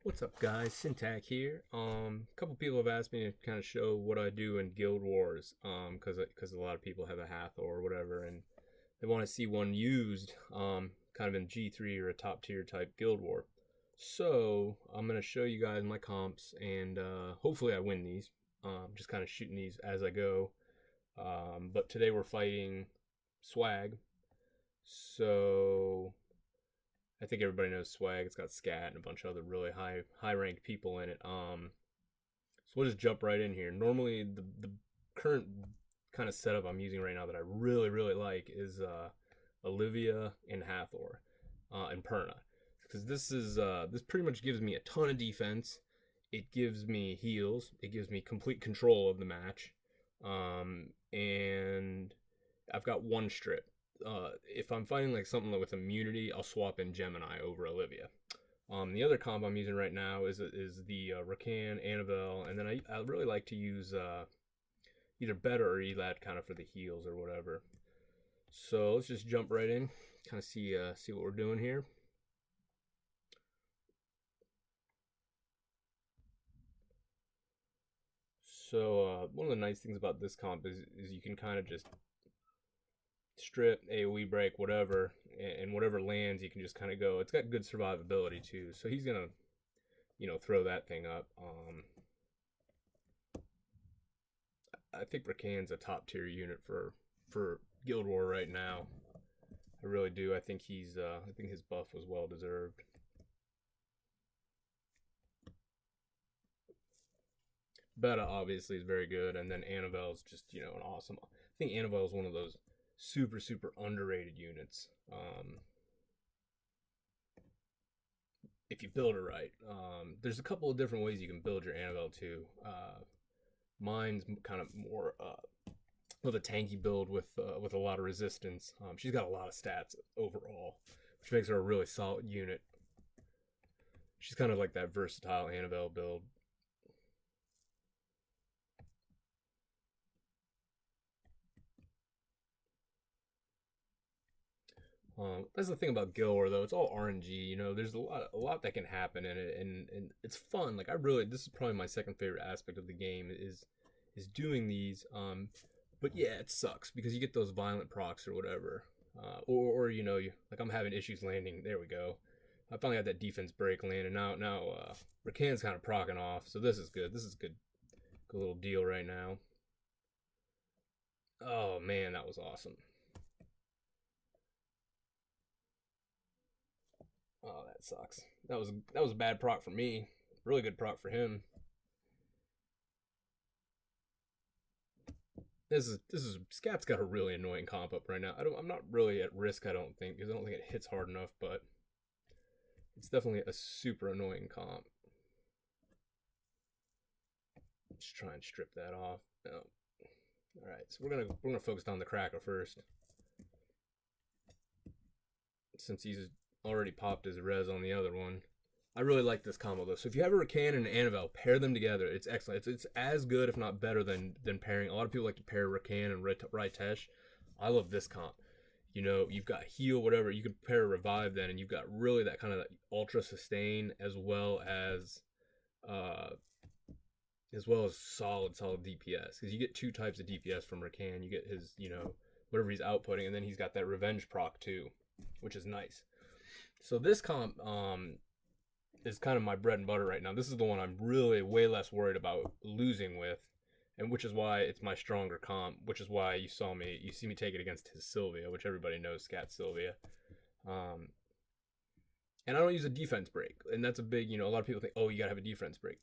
What's up, guys? Syntac here. A couple people have asked me to kind of show what I do in Guild Wars, because a lot of people have a Hathor or whatever, and they want to see one used, kind of in G3 or a top tier type Guild War. So I'm gonna show you guys my comps, and hopefully I win these. Just kind of shooting these as I go. But today we're fighting Swag, so I think everybody knows Swag. It's got Scat and a bunch of other really high ranked people in it. So we'll just jump right in here. Normally, the current kind of setup I'm using right now that I really like is Olivia and Hathor and Perna, because this pretty much gives me a ton of defense. It gives me heals. It gives me complete control of the match, and I've got one strip. If I'm fighting like something with immunity, I'll swap in Gemini over Olivia. The other comp I'm using right now is the Rakan, Annabelle, and then I really like to use either Better or Elad kind of for the heals or whatever. So let's just jump right in, kind of see what we're doing here. So one of the nice things about this comp is you can kind of just strip, AoE break, whatever, and whatever lands you can just kind of go. It's got good survivability too, so he's gonna, throw that thing up. I think Rakan's a top tier unit for Guild War right now. I really do. I think I think his buff was well deserved. Beta obviously is very good, and then Annabelle's just an awesome. I think Annabelle's one of those super underrated units. If you build it right, there's a couple of different ways you can build your Annabelle too. Mine's kind of more of a tanky build with a lot of resistance. She's got a lot of stats overall, which makes her a really solid unit. She's kind of like that versatile Annabelle build. That's the thing about Guild War, though. It's all RNG. There's a lot that can happen in it, and it's fun. Like this is probably my second favorite aspect of the game is doing these. But yeah, it sucks because you get those violent procs or whatever, or like I'm having issues landing. There we go. I finally got that defense break land, and now Rakan's kind of procking off. So this is good. This is good little deal right now. Oh man, that was awesome. Oh, that sucks. That was a bad proc for me. Really good proc for him. This is Scat's got a really annoying comp up right now. I'm not really at risk, I don't think, because I don't think it hits hard enough, but it's definitely a super annoying comp. Just try and strip that off. No. All right, so we're gonna focus on the Cracker first, since he's already popped his res on the other one. I really like this combo though. So if you have a Rakan and an Annabelle, pair them together. It's excellent. It's as good, if not better, than pairing. A lot of people like to pair Rakan and Ritesh. I love this comp. You've got heal, whatever. You can pair revive then, and you've got really that kind of ultra sustain as well as solid DPS, because you get two types of DPS from Rakan. You get his whatever he's outputting, and then he's got that revenge proc too, which is nice. So this comp is kind of my bread and butter right now. This is the one I'm really way less worried about losing with, and which is why it's my stronger comp, which is why you see me take it against his Sylvia, which everybody knows, Scat Sylvia. And I don't use a defense break, and that's a big, a lot of people think, oh, you gotta have a defense break.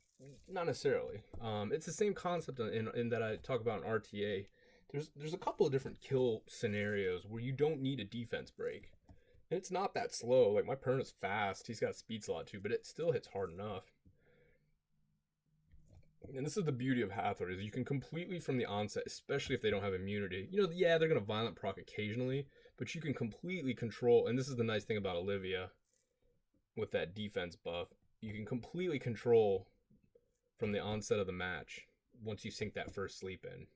Not necessarily. It's the same concept in that I talk about in RTA. There's a couple of different kill scenarios where you don't need a defense break. And it's not that slow. Like, my Perna's fast. He's got speed slot too, but it still hits hard enough. And this is the beauty of Hathor, is you can completely from the onset, especially if they don't have immunity. Yeah, they're going to violent proc occasionally, but you can completely control, and this is the nice thing about Olivia with that defense buff. You can completely control from the onset of the match once you sink that first sleep in.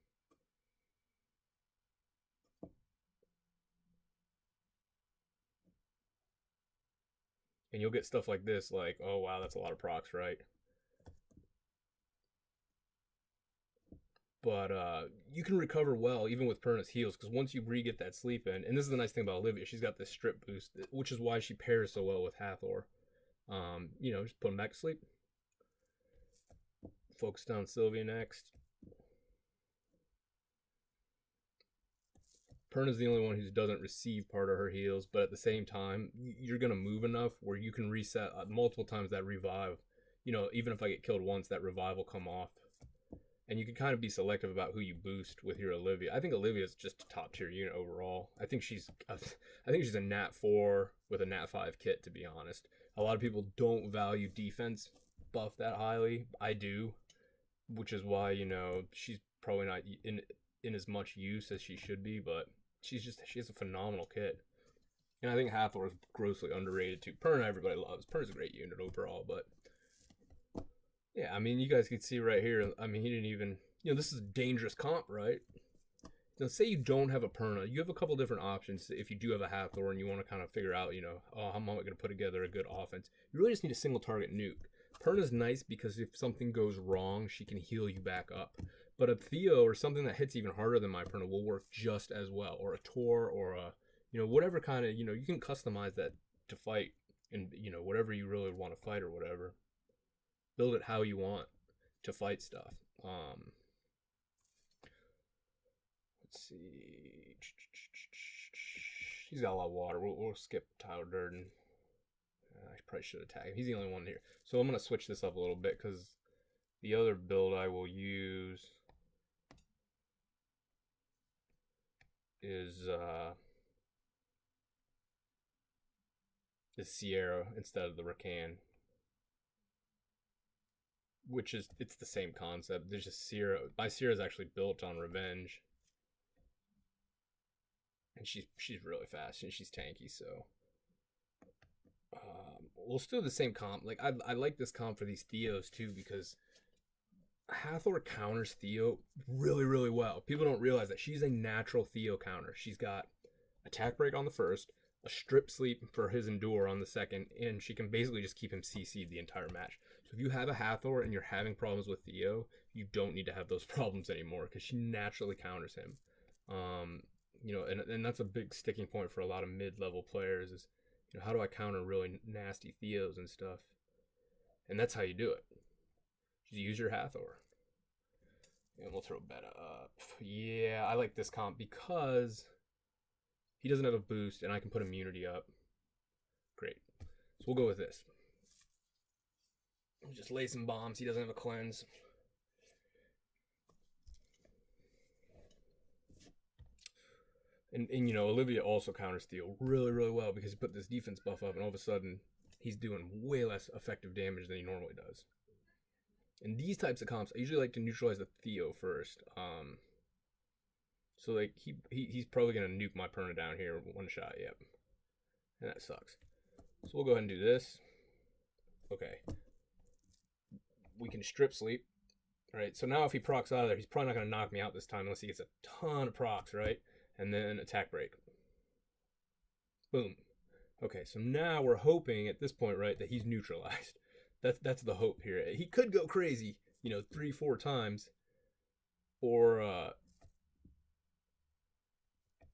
And you'll get stuff like this, like, oh wow, that's a lot of procs, right? But you can recover well even with Perna's heals, because once you re-get that sleep in, and this is the nice thing about Olivia, she's got this strip boost, which is why she pairs so well with Hathor. You know, just put him back to sleep. Focus down Sylvia next. Perna's the only one who doesn't receive part of her heals, but at the same time, you're going to move enough where you can reset multiple times that revive. You know, even if I get killed once, that revive will come off. And you can kind of be selective about who you boost with your Olivia. I think Olivia is just a top tier unit overall. I think she's a Nat 4 with a Nat 5 kit, to be honest. A lot of people don't value defense buff that highly. I do, which is why, you know, she's probably not in as much use as she should be, but she has a phenomenal kit. And I think Hathor is grossly underrated too. Perna everybody loves. Perna's a great unit overall, but yeah, I mean, you guys can see right here. I mean, he didn't even, you know, this is a dangerous comp, right? Now, say you don't have a Perna, you have a couple different options if you do have a Hathor and you want to kind of figure out, you know, oh, how am I going to put together a good offense? You really just need a single target nuke. Perna's nice because if something goes wrong, she can heal you back up. But a Theo or something that hits even harder than my Perna will work just as well. Or a Tor or a, you know, whatever kind of, you know, you can customize that to fight and, you know, whatever you really want to fight or whatever. Build it how you want to fight stuff. Let's see. He's got a lot of water. We'll skip Tyler Durden. I probably should attack him. He's the only one here. So I'm going to switch this up a little bit because the other build I will use is Sierra instead of the Rakan. Which is, it's the same concept. There's just Sierra. My Sierra is actually built on revenge. And she's really fast and she's tanky, so we'll still do the same comp. Like I like this comp for these Theos too, because Hathor counters Theo really, really well. People don't realize that she's a natural Theo counter. She's got attack break on the first, a strip sleep for his endure on the second, and she can basically just keep him CC'd the entire match. So if you have a Hathor and you're having problems with Theo, you don't need to have those problems anymore because she naturally counters him. You know, and that's a big sticking point for a lot of mid-level players is, you know, how do I counter really nasty Theos and stuff? And that's how you do it. Just use your Hathor. And we'll throw Beta up. Yeah, I like this comp because he doesn't have a boost and I can put immunity up. Great. So we'll go with this. Just lay some bombs. He doesn't have a cleanse. And you know, Olivia also counters Theo really, really well because he put this defense buff up and all of a sudden he's doing way less effective damage than he normally does. In these types of comps, I usually like to neutralize the Theo first. So like he's probably gonna nuke my Perna down here one shot, yep. And that sucks. So we'll go ahead and do this. Okay. We can strip sleep. Alright, so now if he procs out of there, he's probably not gonna knock me out this time unless he gets a ton of procs, right? And then attack break. Boom. Okay, so now we're hoping at this point, right, that he's neutralized. That's the hope here. He could go crazy, you know, 3-4 times, or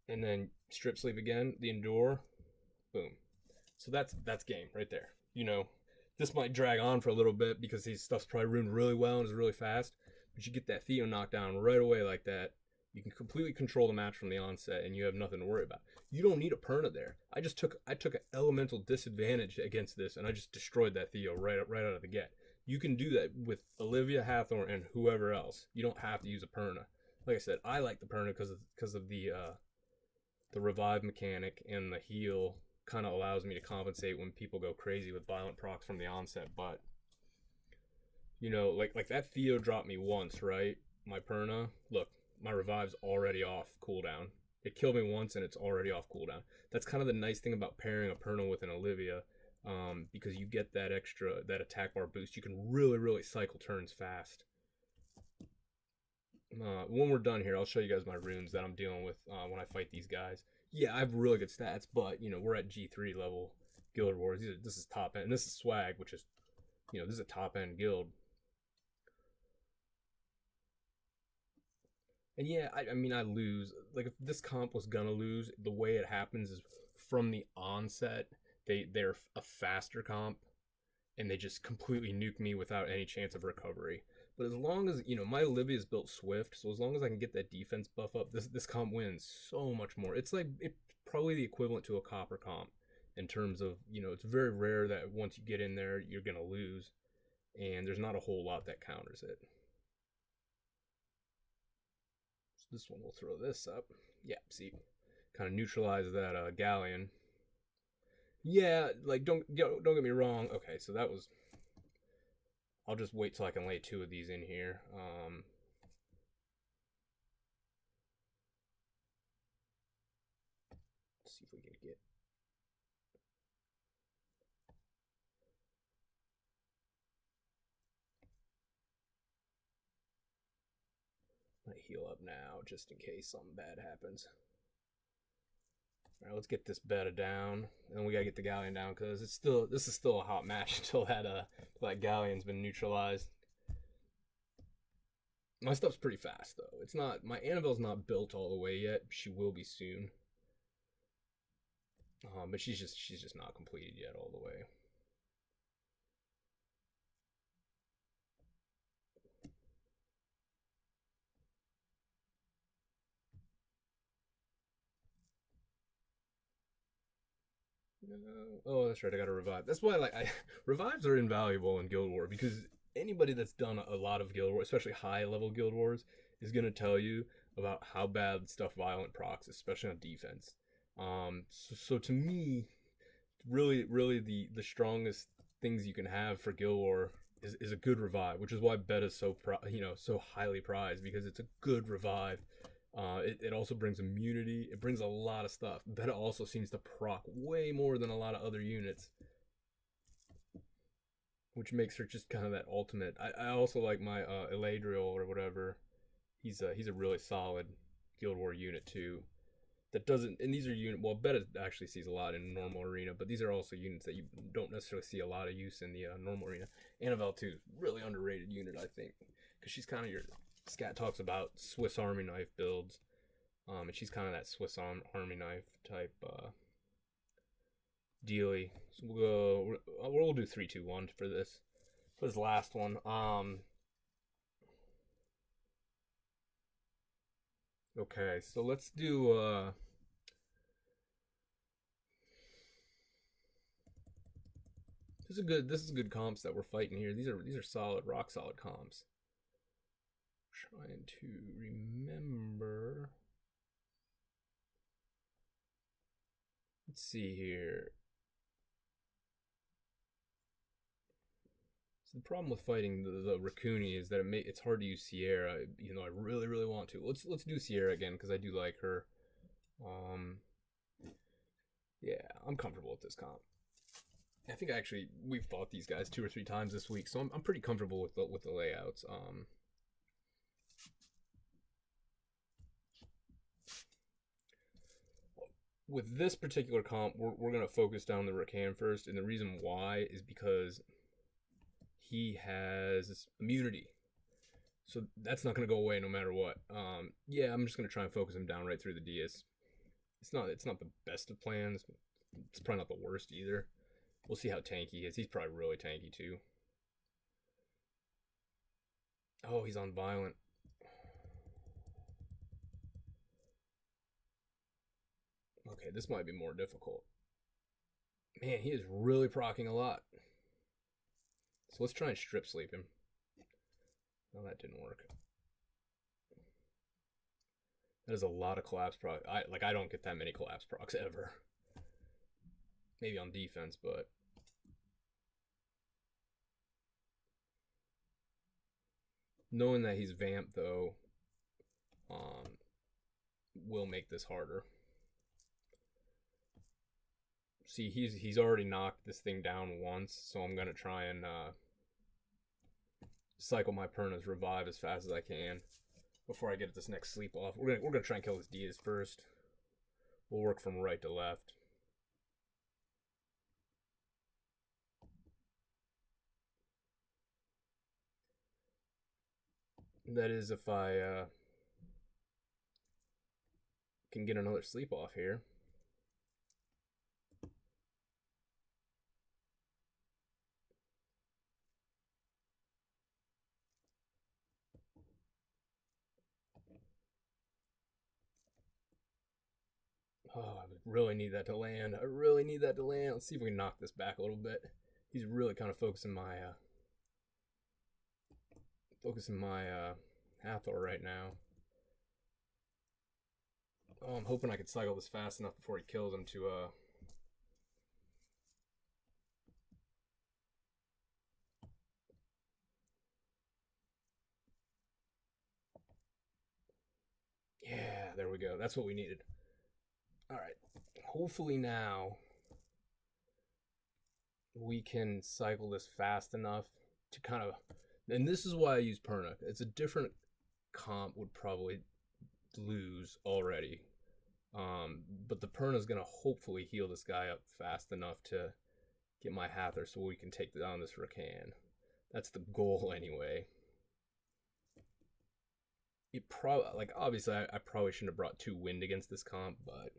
and then strip sleep again, the endure, boom. So that's game right there. You know, this might drag on for a little bit because his stuff's probably ruined really well and is really fast, but you get that Theo knockdown right away like that. You can completely control the match from the onset, and you have nothing to worry about. You don't need a Perna there. I took an elemental disadvantage against this, and I just destroyed that Theo right out of the get. You can do that with Olivia, Hathor, and whoever else. You don't have to use a Perna. Like I said, I like the Perna because of the revive mechanic, and the heal kind of allows me to compensate when people go crazy with violent procs from the onset. But you know, like that Theo dropped me once, right? My Perna, look. My revive's already off cooldown. It killed me once and it's already off cooldown. That's kind of the nice thing about pairing a Perna with an Olivia, because you get that attack bar boost. You can really, really cycle turns fast. When we're done here, I'll show you guys my runes that I'm dealing with when I fight these guys. Yeah, I have really good stats, but you know, we're at G3 level. Guild Wars. This is top end. And this is swag, which is, this is a top end guild. And yeah, I mean, I lose. Like, if this comp was gonna lose, the way it happens is from the onset, they're a faster comp, and they just completely nuke me without any chance of recovery. But as long as, my Olivia is built swift, so as long as I can get that defense buff up, this comp wins so much more. It's probably the equivalent to a copper comp in terms of, it's very rare that once you get in there, you're gonna lose, and there's not a whole lot that counters it. This one will throw this up. Yeah, see, kind of neutralize that galleon. Yeah, like don't get me wrong. Okay, so that was. I'll just wait till I can lay 2 of these in here. Let's see if we can get. Might heal up now just in case something bad happens. All right, let's get this beta down, and then we gotta get the galleon down because this is still a hot match until that galleon's been neutralized. My stuff's pretty fast though. It's not my Annabelle's not built all the way yet. She will be soon, but she's just not completed yet all the way. No. Oh, that's right. I got to revive. That's why revives are invaluable in Guild War because anybody that's done a lot of Guild War, especially high level Guild Wars, is gonna tell you about how bad stuff violent procs, especially on defense. So to me, really the strongest things you can have for Guild War is a good revive, which is why beta's so highly prized because it's a good revive. It also brings immunity. It brings a lot of stuff. Beta also seems to proc way more than a lot of other units, which makes her just kind of that ultimate. I also like my Eladriel or whatever. He's a really solid Guild War unit too. That doesn't, and these are Beta actually sees a lot in normal arena, but these are also units that you don't necessarily see a lot of use in the normal arena. Annabelle too, really underrated unit I think, because she's kind of your Scat talks about Swiss Army knife builds, and she's kind of that Swiss Army knife type dealy. So we'll do 3-2-1 for this last one. Okay, so let's do this is good comps that we're fighting here. These are solid, rock solid comps. Trying to remember. Let's see here. So the problem with fighting the Raccoony is that it's hard to use Sierra, even though I really want to. Let's do Sierra again because I do like her. Yeah, I'm comfortable with this comp. I think we've fought these guys 2 or 3 times this week, so I'm pretty comfortable with the layouts. With this particular comp, we're going to focus down the Rakan first, and the reason why is because he has immunity. So that's not going to go away no matter what. Yeah, I'm just going to try and focus him down right through the DS. It's not the best of plans. It's probably not the worst either. We'll see how tanky he is. He's probably really tanky too. Oh, he's on violent. Okay, this might be more difficult. Man, he is really proccing a lot. So let's try and strip sleep him. No, that didn't work. That is a lot of collapse proc. I don't get that many collapse procs ever. Maybe on defense, but knowing that he's vamped though, will make this harder. See, he's already knocked this thing down once, so I'm gonna try and cycle my Perna's revive as fast as I can before I get this next sleep off. We're gonna try and kill his Diaz first. We'll work from right to left. That is if I can get another sleep off here. Oh, I really need that to land. I really need that to land. Let's see if we can knock this back a little bit. He's really kind of focusing my Hathor right now. Oh, I'm hoping I could cycle this fast enough before he kills him to yeah, there we go. That's what we needed. All right. Hopefully now we can cycle this fast enough to kind of, and this is why I use Perna. It's a different comp would probably lose already. But the Perna is gonna hopefully heal this guy up fast enough to get my Hathor so we can take down this Rakan. That's the goal anyway. It probably, like, obviously I probably shouldn't have brought 2 wind against this comp, but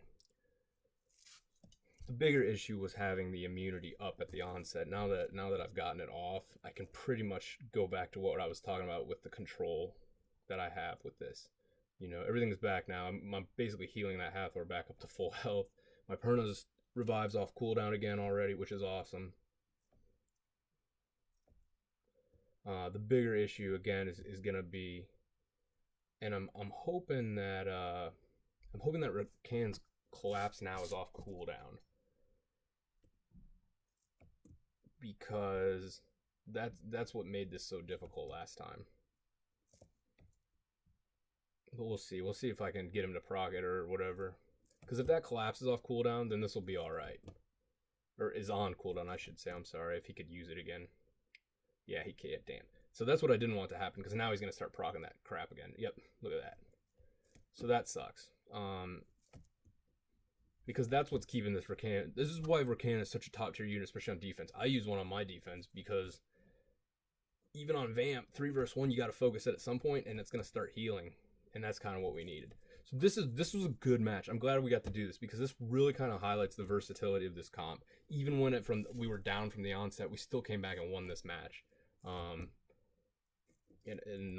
the bigger issue was having the immunity up at the onset. Now that I've gotten it off, I can pretty much go back to what I was talking about with the control that I have with this. You know, everything's back now. I'm basically healing that Hathor back up to full health. My Perna's revives off cooldown again already, which is awesome. The bigger issue again is gonna be, and I'm hoping that Rakan's collapse now is off cooldown, because that's what made this so difficult last time. But we'll see. We'll see if I can get him to proc it or whatever. Because if that collapses off cooldown, then this will be alright. Or is on cooldown, I should say. I'm sorry. If he could use it again. Yeah, he can't. Damn. So that's what I didn't want to happen, because now he's going to start procking that crap again. Yep, look at that. So that sucks. Because that's what's keeping this Rakan. This is why Rakan is such a top tier unit, especially on defense. I use one on my defense because even on Vamp, 3 versus 1, you got to focus it at some point, and it's going to start healing. And that's kind of what we needed. So this was a good match. I'm glad we got to do this, because this really kind of highlights the versatility of this comp. Even when we were down from the onset, we still came back and won this match. And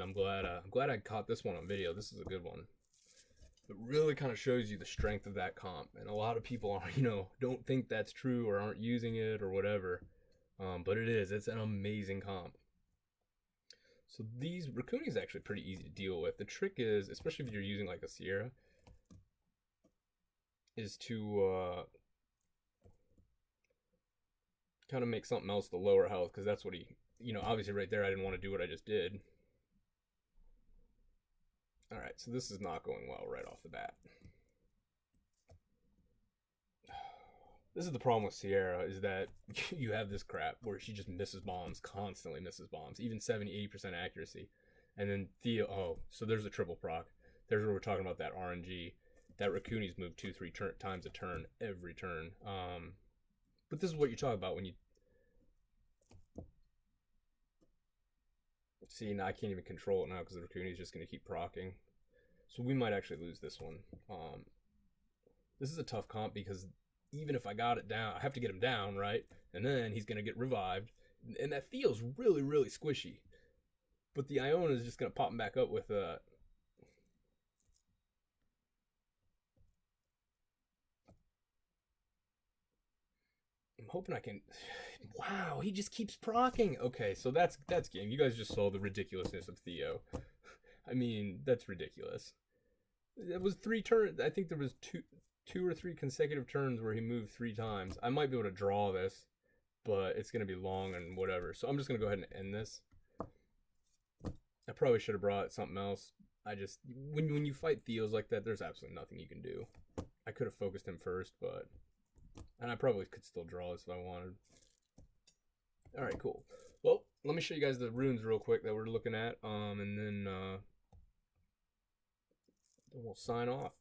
I'm glad I caught this one on video. This is a good one. It really kind of shows you the strength of that comp, and a lot of people are, don't think that's true or aren't using it or whatever. But it is. It's an amazing comp. So these Raccoon is actually pretty easy to deal with. The trick is, especially if you're using like a Sierra, is to kind of make something else the lower health, because that's what he, obviously right there I didn't want to do what I just did. Alright, so this is not going well right off the bat. This is the problem with Sierra, is that you have this crap where she just misses bombs, constantly misses bombs, even 70-80% accuracy. And then Theo, so there's a triple proc. There's where we're talking about that RNG. That Raccooni's moved 2-3 times a turn, every turn. But this is what you talk about when you... See, now I can't even control it now because the Raccooni's just going to keep procking. So we might actually lose this one. This is a tough comp because even if I got it down, I have to get him down, right? And then he's going to get revived. And that feels really, really squishy. But the Iona is just going to pop him back up with I'm hoping I can... Wow, he just keeps procking. Okay, so that's game. You guys just saw the ridiculousness of Theo. I mean, that's ridiculous. It was 3 turns. I think there was two or three consecutive turns where he moved 3 times. I might be able to draw this, but it's going to be long and whatever. So I'm just going to go ahead and end this. I probably should have brought something else. When you fight Theos like that, there's absolutely nothing you can do. I could have focused him first, but... And I probably could still draw this if I wanted. Alright, cool. Well, let me show you guys the runes real quick that we're looking at. And then we'll sign off.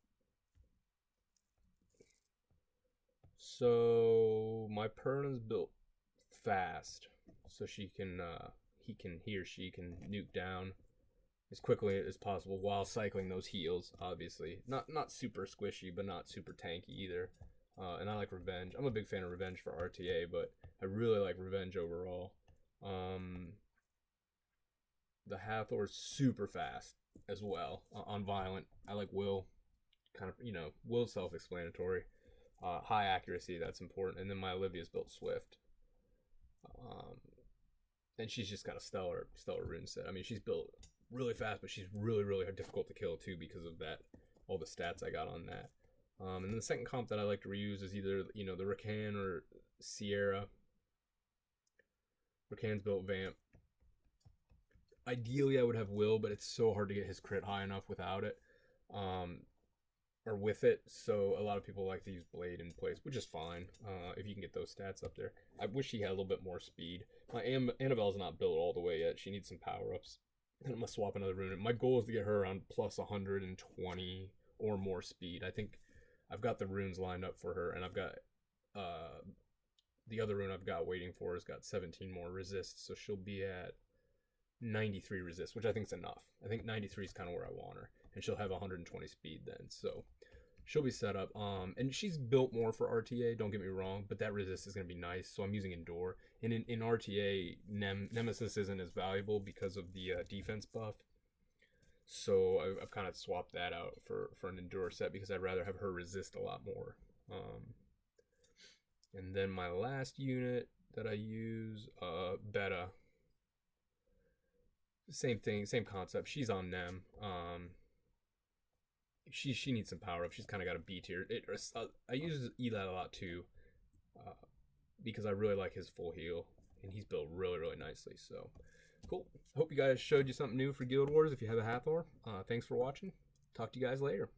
So my Perna's built fast, so she can he or she can nuke down as quickly as possible while cycling those heals. Obviously, not super squishy, but not super tanky either. And I like Revenge. I'm a big fan of Revenge for RTA, but I really like Revenge overall. Um, the Hathor's super fast as well on Violent. I like Will. Kind of, Will's self-explanatory. High accuracy, that's important. And then my Olivia's built Swift. Um, and she's just got a stellar rune set. I mean, she's built really fast, but she's really difficult to kill too because of that, all the stats I got on that. And then the second comp that I like to reuse is either the Rakan or Sierra. Rakan's built Vamp. Ideally, I would have Will, but it's so hard to get his crit high enough without it, or with it. So a lot of people like to use Blade in place, which is fine if you can get those stats up there. I wish he had a little bit more speed. My Annabelle's not built all the way yet. She needs some power ups. And I'm gonna swap another rune. My goal is to get her around plus 120 or more speed. I think I've got the runes lined up for her, and I've got the other rune I've got waiting for has got 17 more resist, so she'll be at 93 resist, which I think is enough. I think 93 is kind of where I want her, and she'll have 120 speed then, so she'll be set up. And she's built more for RTA, don't get me wrong, but that resist is going to be nice, so I'm using Endure. And in RTA, Nemesis isn't as valuable because of the defense buff, so I've kind of swapped that out for an Endure set because I'd rather have her resist a lot more. And then my last unit that I use, Beta. Same thing, same concept. She's on Nem. She needs some power up. She's kind of got a B tier. I use Eli a lot too, because I really like his full heal, and he's built really nicely. So cool. Hope you guys showed you something new for Guild Wars. If you have a Hathor, thanks for watching. Talk to you guys later.